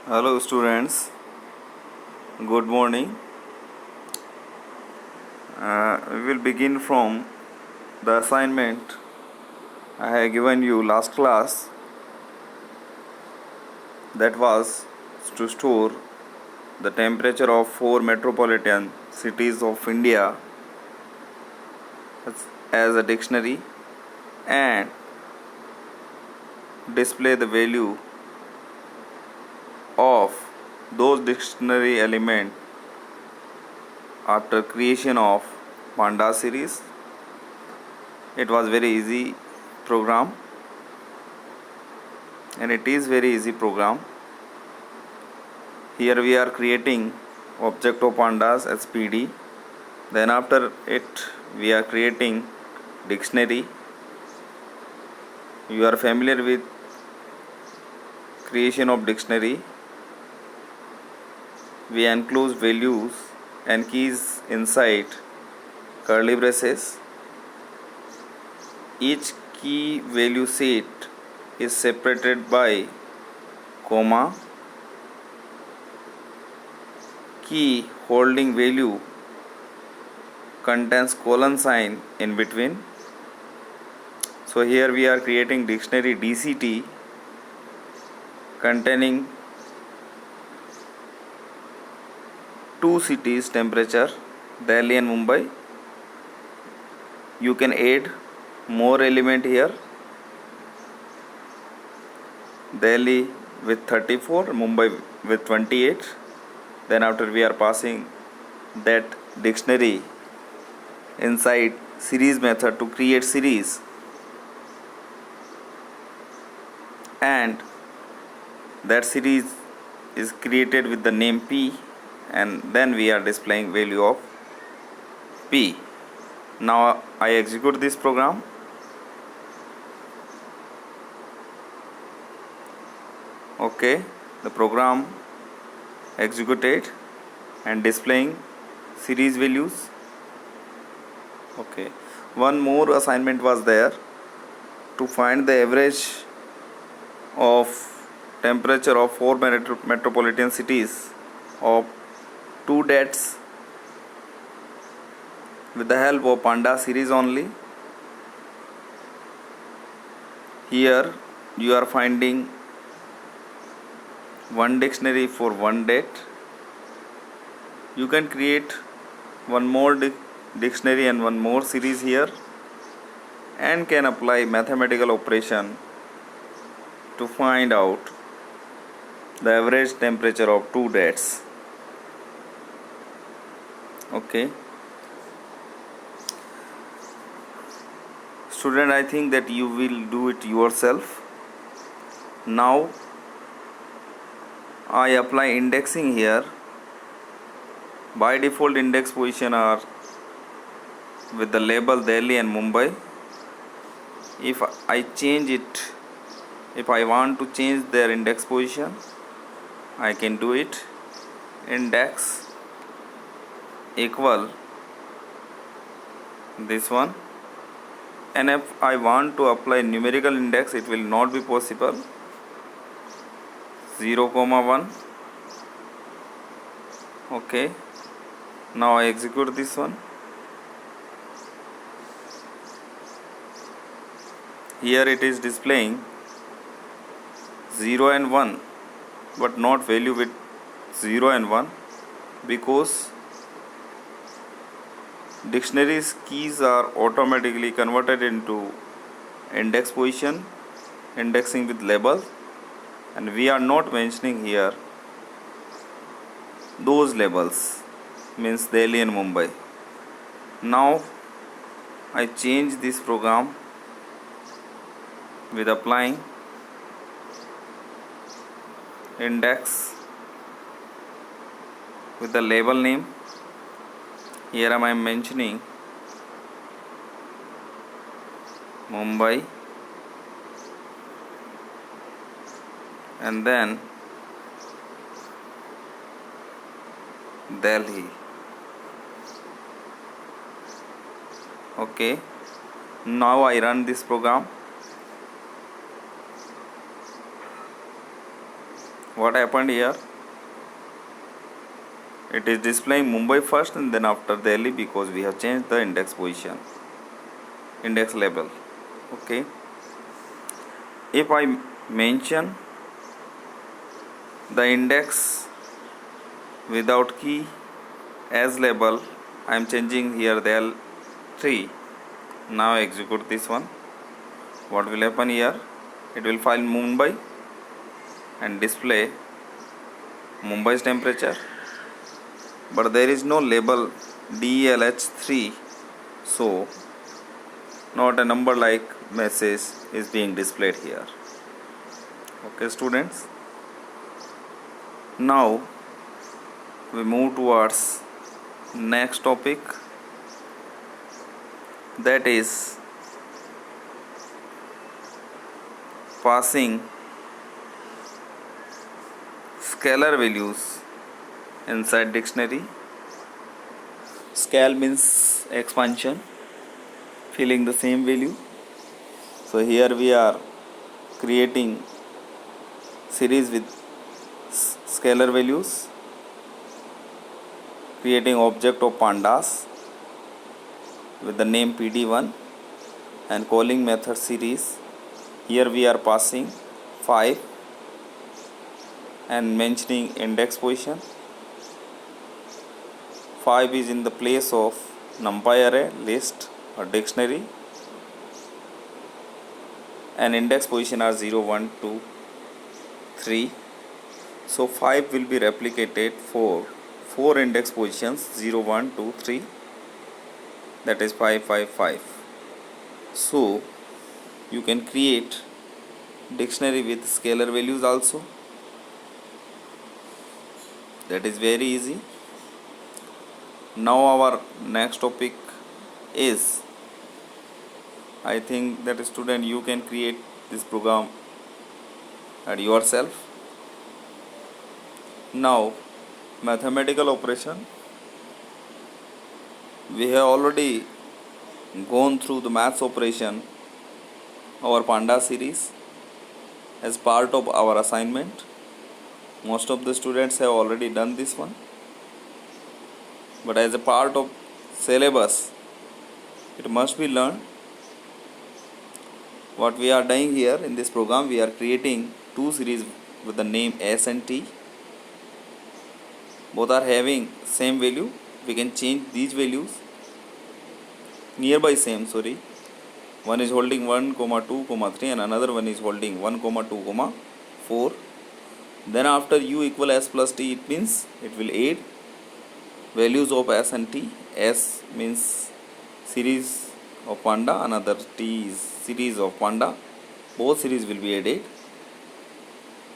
Hello students, good morning. We will begin from the assignment I have given you last class, that was to store the temperature of 4 metropolitan cities of India as a dictionary and display the value of those dictionary elements after creation of Panda series. It was very easy program, and it is very easy program. Here we are creating object of pandas as PD. Then after it we are creating dictionary. You are familiar with creation of dictionary. We enclose values and keys inside curly braces. Each key value set is separated by comma. Key holding value contains colon sign in between. So here we are creating dictionary DCT containing two cities temperature, Delhi and Mumbai. You can add more element here. Delhi with 34, Mumbai with 28. Then after we are passing that dictionary inside series method to create series, and that series is created with the name P, and then we are displaying value of P. Now I execute this program. Okay, the program executed and displaying series values. Okay, one more assignment was there to find the average of temperature of 4 metropolitan cities of 2 dates with the help of Panda series only. Here you are finding one dictionary for one date. You can create one more dictionary and one more series here, and can apply mathematical operation to find out the average temperature of 2 dates. Okay, student, I think that you will do it yourself. Now I apply indexing here. By default index position are with the label Delhi and Mumbai. If I change it, if I want to change their index position, I can do it. Index equal this one, and if I want to apply numerical index, it will not be possible. 0, 1. Okay, now I execute this one. Here it is displaying 0 and 1, but not value with 0 and 1, because dictionaries keys are automatically converted into index position, indexing with labels, and we are not mentioning here those labels, means Delhi and Mumbai. Now I change this program with applying index with the label name. Here I am mentioning Mumbai, and then Delhi. Okay, now I run this program. What happened here? It is displaying Mumbai first and then after Delhi because we have changed the index position, index label. Okay. If I mention the index without key as label, I am changing here the L3. Now execute this one. What will happen here? It will find Mumbai and display Mumbai's temperature, but there is no label DELH3, so not a number like message is being displayed here. Okay students, now we move towards next topic, that is passing scalar values inside dictionary. Scal means expansion, filling the same value. So here we are creating series with scalar values, creating object of pandas with the name PD1 and calling method series. Here we are passing 5 and mentioning index position. 5 is in the place of numpy array, list or dictionary, and index position are 0, 1, 2, 3. So 5 will be replicated for 4 index positions, 0, 1, 2, 3, that is 5, 5, 5. So you can create dictionary with scalar values also. That is very easy. Now our next topic is, I think that student you can create this program at yourself. Now mathematical operation, we have already gone through the maths operation, our panda series, as part of our assignment. Most of the students have already done this one, but as a part of syllabus it must be learned. What we are doing here in this program, we are creating two series with the name S and T. Both are having same value. We can change these values nearby same, one is holding 1, 2, 3 and another one is holding 1, 2, 4. Then after u equal s plus t, it means it will add values of s and t. S means series of panda, another t is series of panda. Both series will be added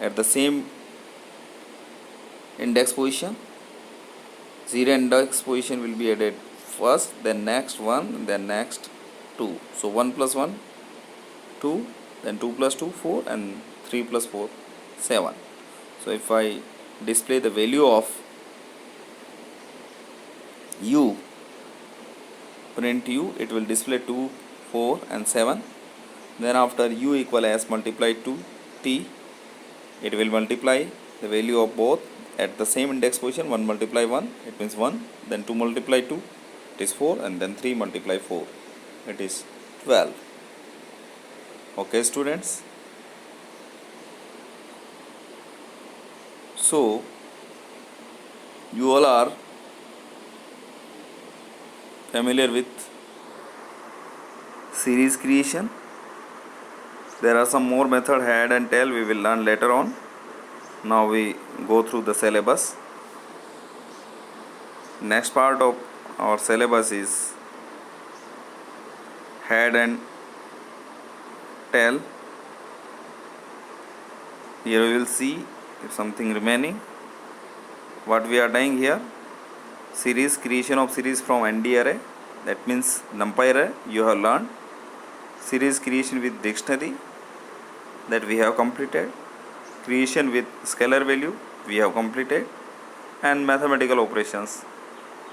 at the same index position. 0 index position will be added first, then next 1, then next 2. So 1 plus 1, 2, then 2 plus 2, 4, and 3 plus 4, 7. So if I display the value of u, print u, it will display 2, 4 and 7. Then after u equal s multiplied to t, it will multiply the value of both at the same index position. 1 multiply 1, it means 1, then 2 multiply 2, it is 4, and then 3 multiply 4, it is 12. Okay students, so you all are familiar with series creation. There are some more method, head and tail, we will learn later on. Now we go through the syllabus. Next part of our syllabus is head and tail. Here we will see if something remaining. What we are doing here, series, creation of series from ND array, that means numpy array you have learned. Series creation with dictionary, that we have completed. Creation with scalar value we have completed, and mathematical operations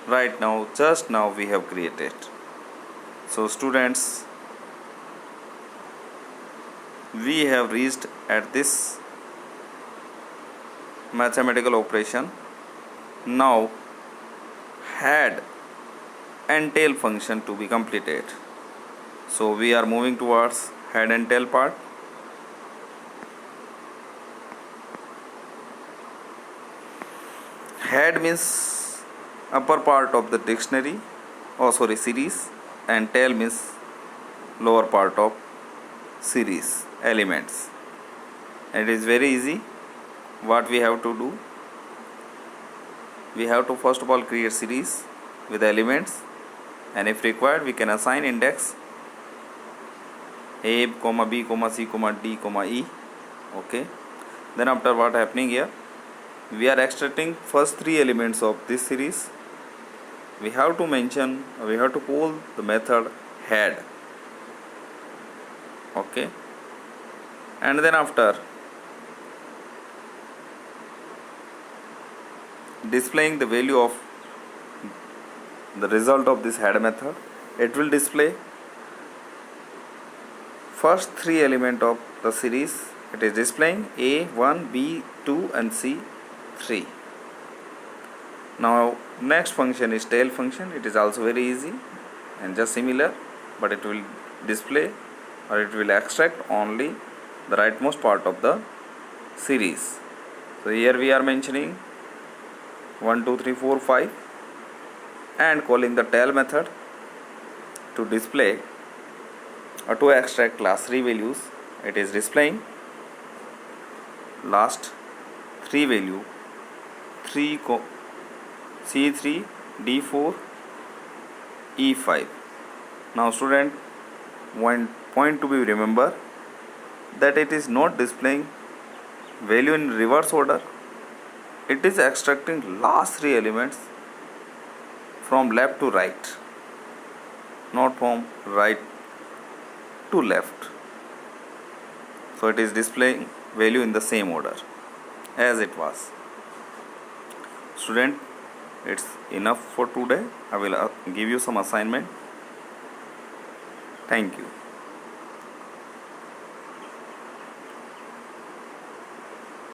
right now, just now we have created. So students, we have reached at this mathematical operation. Now head and tail function to be completed. So we are moving towards head and tail part. Head means upper part of the dictionary, series, and tail means lower part of series elements. It is very easy. What we have to do, we have to first of all create series with elements, and if required we can assign index A, B, C, D, E. Okay. Then after what happening here, we are extracting first three elements of this series. We have to call the method head. Okay. And then after displaying the value of the result of this head method, it will display first three element of the series. It is displaying A1, B2 and C3. Now next function is tail function. It is also very easy and just similar, but it will display or it will extract only the rightmost part of the series. So here we are mentioning 1, 2, 3, 4, 5 and calling the tail method to display or to extract last three values. It is displaying last three value C3, D4, E5. Now student, one point to be remember that it is not displaying value in reverse order. It is extracting last three elements from left to right, not from right to left. So it is displaying value in the same order as it was. Student, it's enough for today. I will give you some assignment. Thank you.